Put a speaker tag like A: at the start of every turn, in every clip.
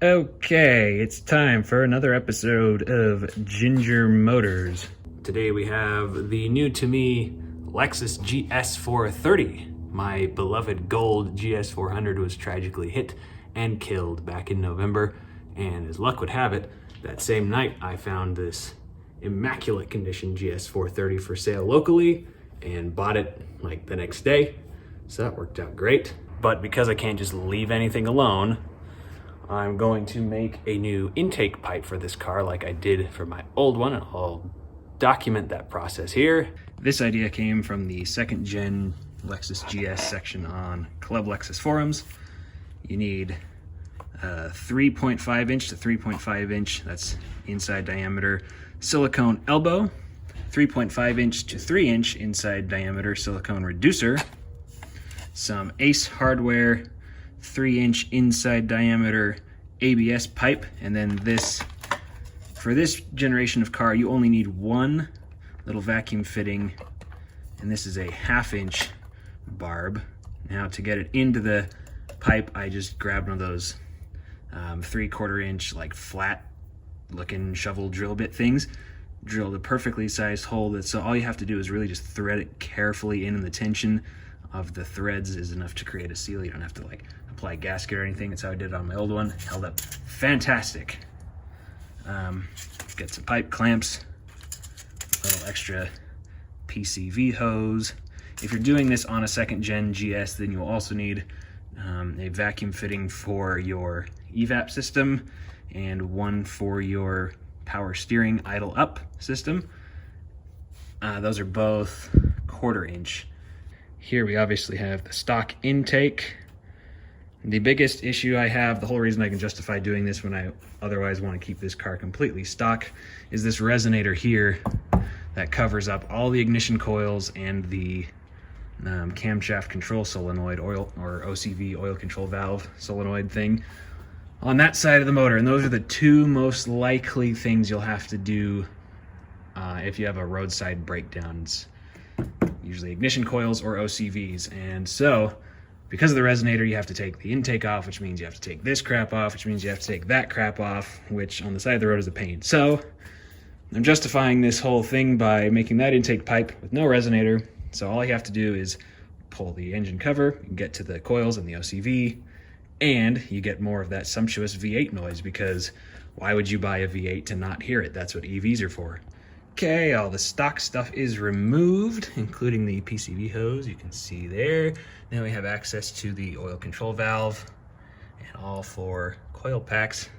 A: Okay, it's time for another episode of Ginger Motors. Today we have the new to me Lexus GS430. My beloved gold GS400 was tragically hit and killed back in November, and as luck would have it, that same night I found this immaculate condition GS430 for sale locally and bought it like the next day, so that worked out great. But because I can't just leave anything alone, I'm going to make a new intake pipe for this car like I did for my old one, and I'll document that process here. This idea came from the second gen Lexus GS section on ClubLexus forums. You need a 3.5 inch to 3.5 inch, that's inside diameter, silicone elbow, 3.5 inch to 3 inch inside diameter silicone reducer, some Ace hardware, 3 inch inside diameter ABS pipe, and then this, for this generation of car, you only need one little vacuum fitting, and this is a 1/2 inch barb. Now to get it into the pipe, I just grabbed one of those 3/4 inch like flat looking shovel drill bit things, drilled a perfectly sized hole, so all you have to do is really just thread it carefully in, and the tension of the threads is enough to create a seal. You don't have to like apply gasket or anything. That's how I did it on my old one. It held up fantastic. Get some pipe clamps, a little extra PCV hose. If you're doing this on a second gen GS, then you'll also need a vacuum fitting for your evap system and one for your power steering idle up system. Those are both 1/4 inch. Here we obviously have the stock intake. The biggest issue I have, the whole reason I can justify doing this when I otherwise want to keep this car completely stock, is this resonator here that covers up all the ignition coils and the camshaft control solenoid oil, or OCV, oil control valve solenoid thing on that side of the motor. And those are the two most likely things you'll have to do if you have a roadside breakdowns. Usually ignition coils or OCVs. And so because of the resonator, you have to take the intake off, which means you have to take this crap off, which means you have to take that crap off, which on the side of the road is a pain. So I'm justifying this whole thing by making that intake pipe with no resonator. So all you have to do is pull the engine cover, you get to the coils and the OCV, and you get more of that sumptuous V8 noise, because why would you buy a V8 to not hear it? That's what EVs are for. Okay, all the stock stuff is removed, including the PCV hose, you can see there. Now we have access to the oil control valve and all 4 coil packs.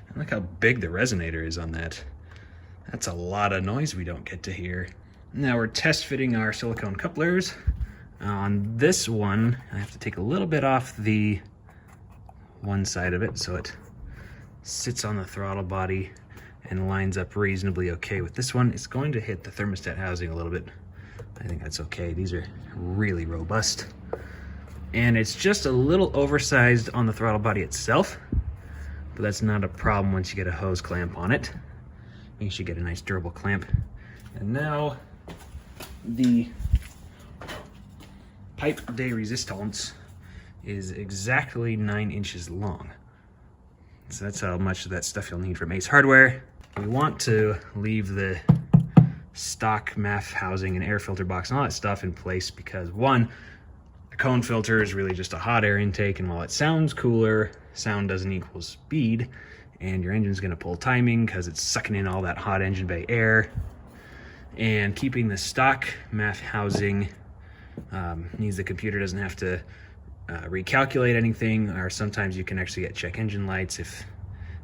A: And look how big the resonator is on that. That's a lot of noise we don't get to hear. Now we're test fitting our silicone couplers. On this one, I have to take a little bit off the one side of it so it sits on the throttle body and lines up reasonably okay. With this one, it's going to hit the thermostat housing a little bit. I think that's okay. These are really robust. And it's just a little oversized on the throttle body itself, but that's not a problem once you get a hose clamp on it. You should get a nice durable clamp. And now the pipe de resistance is exactly 9 inches long. So that's how much of that stuff you'll need from Ace hardware. We want to leave the stock MAF housing and air filter box and all that stuff in place because, one, a cone filter is really just a hot air intake, and while it sounds cooler, sound doesn't equal speed, and your engine's gonna pull timing because it's sucking in all that hot engine bay air. And keeping the stock MAF housing means the computer doesn't have to recalculate anything, or sometimes you can actually get check engine lights if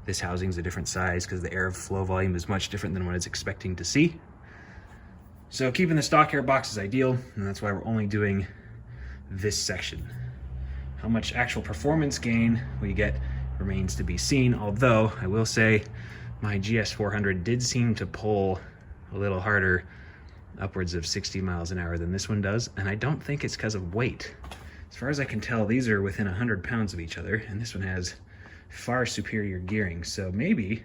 A: this housing's a different size because the air flow volume is much different than what it's expecting to see. So keeping the stock air box is ideal, and that's why we're only doing this section. How much actual performance gain we get remains to be seen, although I will say my GS400 did seem to pull a little harder, upwards of 60 miles an hour than this one does, and I don't think it's because of weight. As far as I can tell, these are within 100 pounds of each other, and this one has far superior gearing, so maybe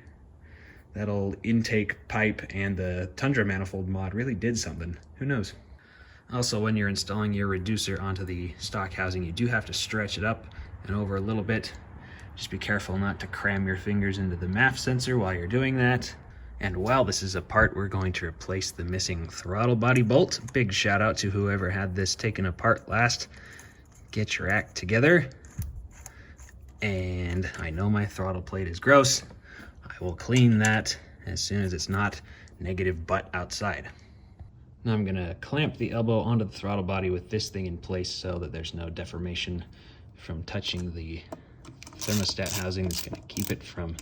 A: that old intake pipe and the Tundra manifold mod really did something. Who knows? Also, when you're installing your reducer onto the stock housing, you do have to stretch it up and over a little bit Just be careful not to cram your fingers into the MAF sensor while you're doing that. And while this is apart, we're going to replace the missing throttle body bolt. Big shout out to whoever had this taken apart last. Get your act together. And I know my throttle plate is gross. I will clean that as soon as it's not negative butt outside. Now I'm gonna clamp the elbow onto the throttle body with this thing in place so that there's no deformation from touching the thermostat housing. That's gonna keep it from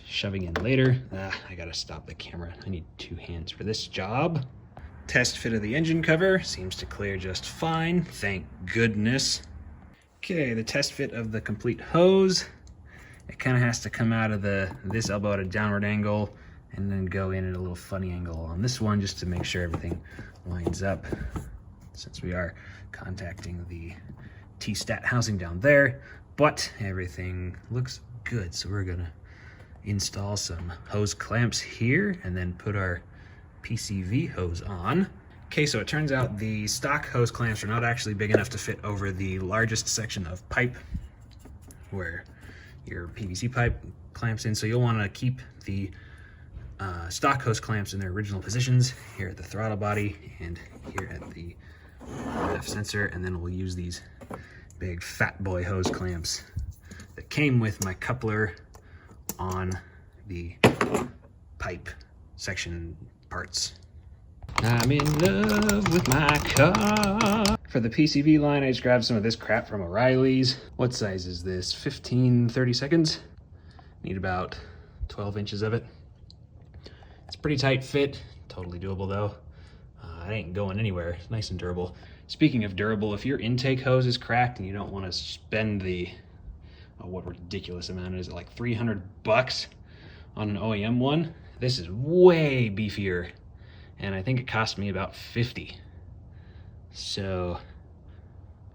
A: shoving in later. I gotta stop the camera. I need 2 hands for this job. Test fit of the engine cover seems to clear just fine, thank goodness. Okay, the test fit of the complete hose. It kind of has to come out of this elbow at a downward angle and then go in at a little funny angle on this one just to make sure everything lines up, since we are contacting the T-stat housing down there. But everything looks good, so we're gonna install some hose clamps here and then put our PCV hose on. Okay, so it turns out the stock hose clamps are not actually big enough to fit over the largest section of pipe where your PVC pipe clamps in, so you'll want to keep the stock hose clamps in their original positions here at the throttle body and here at the RF sensor, and then we'll use these big fat boy hose clamps that came with my coupler on the pipe section parts. I'm in love with my car. For the PCV line, I just grabbed some of this crap from O'Reilly's. What size is this? 15, 30 seconds? Need about 12 inches of it. It's pretty tight fit, totally doable though. It ain't going anywhere, it's nice and durable. Speaking of durable, if your intake hose is cracked and you don't want to spend the, what ridiculous amount is it, like $300 on an OEM one, this is way beefier. And I think it cost me about 50. So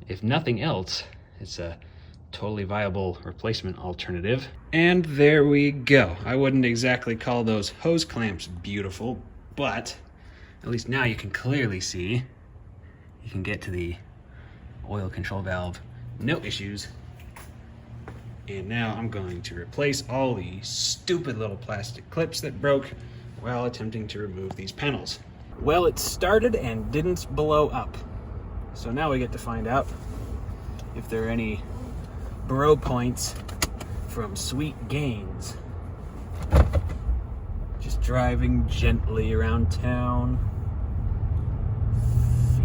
A: if nothing else, it's a totally viable replacement alternative. And there we go. I wouldn't exactly call those hose clamps beautiful, but at least now you can clearly see you can get to the oil control valve, no issues. And now I'm going to replace all the stupid little plastic clips that broke while attempting to remove these panels. Well, it started and didn't blow up. So now we get to find out if there are any bro points from Sweet Gains. Just driving gently around town.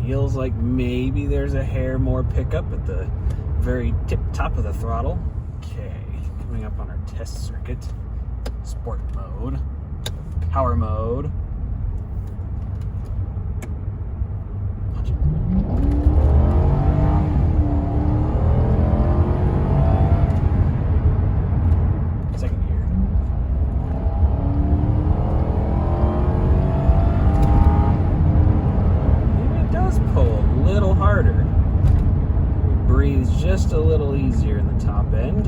A: Feels like maybe there's a hair more pickup at the very tip top of the throttle. Okay, coming up on our test circuit. Sport mode. Power mode. Second gear. Maybe it does pull a little harder. It breathes just a little easier in the top end.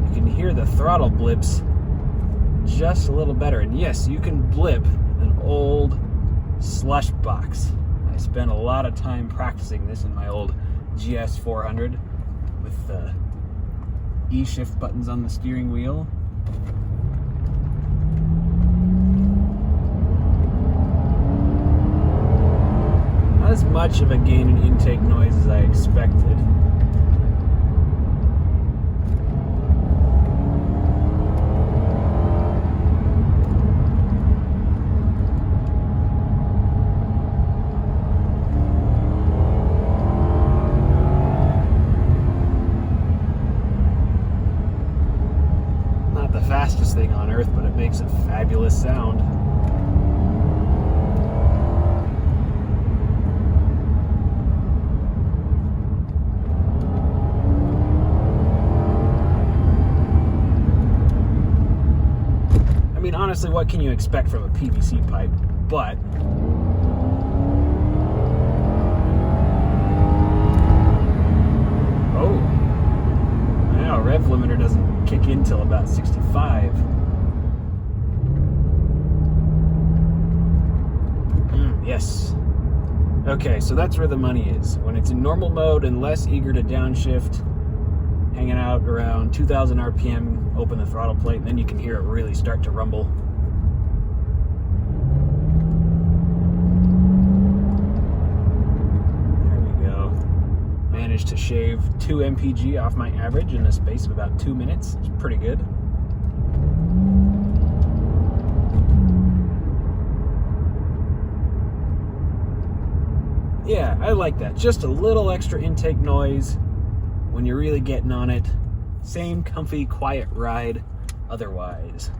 A: You can hear the throttle blips just a little better. And yes, you can blip an old slush box. I spent a lot of time practicing this in my old GS430 with the E-shift buttons on the steering wheel. Not as much of a gain in intake noise as I expected. Fastest thing on earth, but it makes a fabulous sound. I mean, honestly, what can you expect from a PVC pipe? But rev limiter doesn't kick in till about 65. Yes. Okay, so that's where the money is. When it's in normal mode and less eager to downshift, hanging out around 2,000 RPM, open the throttle plate, and then you can hear it really start to rumble. There we go. Managed to shave 2 mpg off my average in the space of about 2 minutes. It's pretty good. Yeah, I like that. Just a little extra intake noise when you're really getting on it. Same comfy, quiet ride otherwise.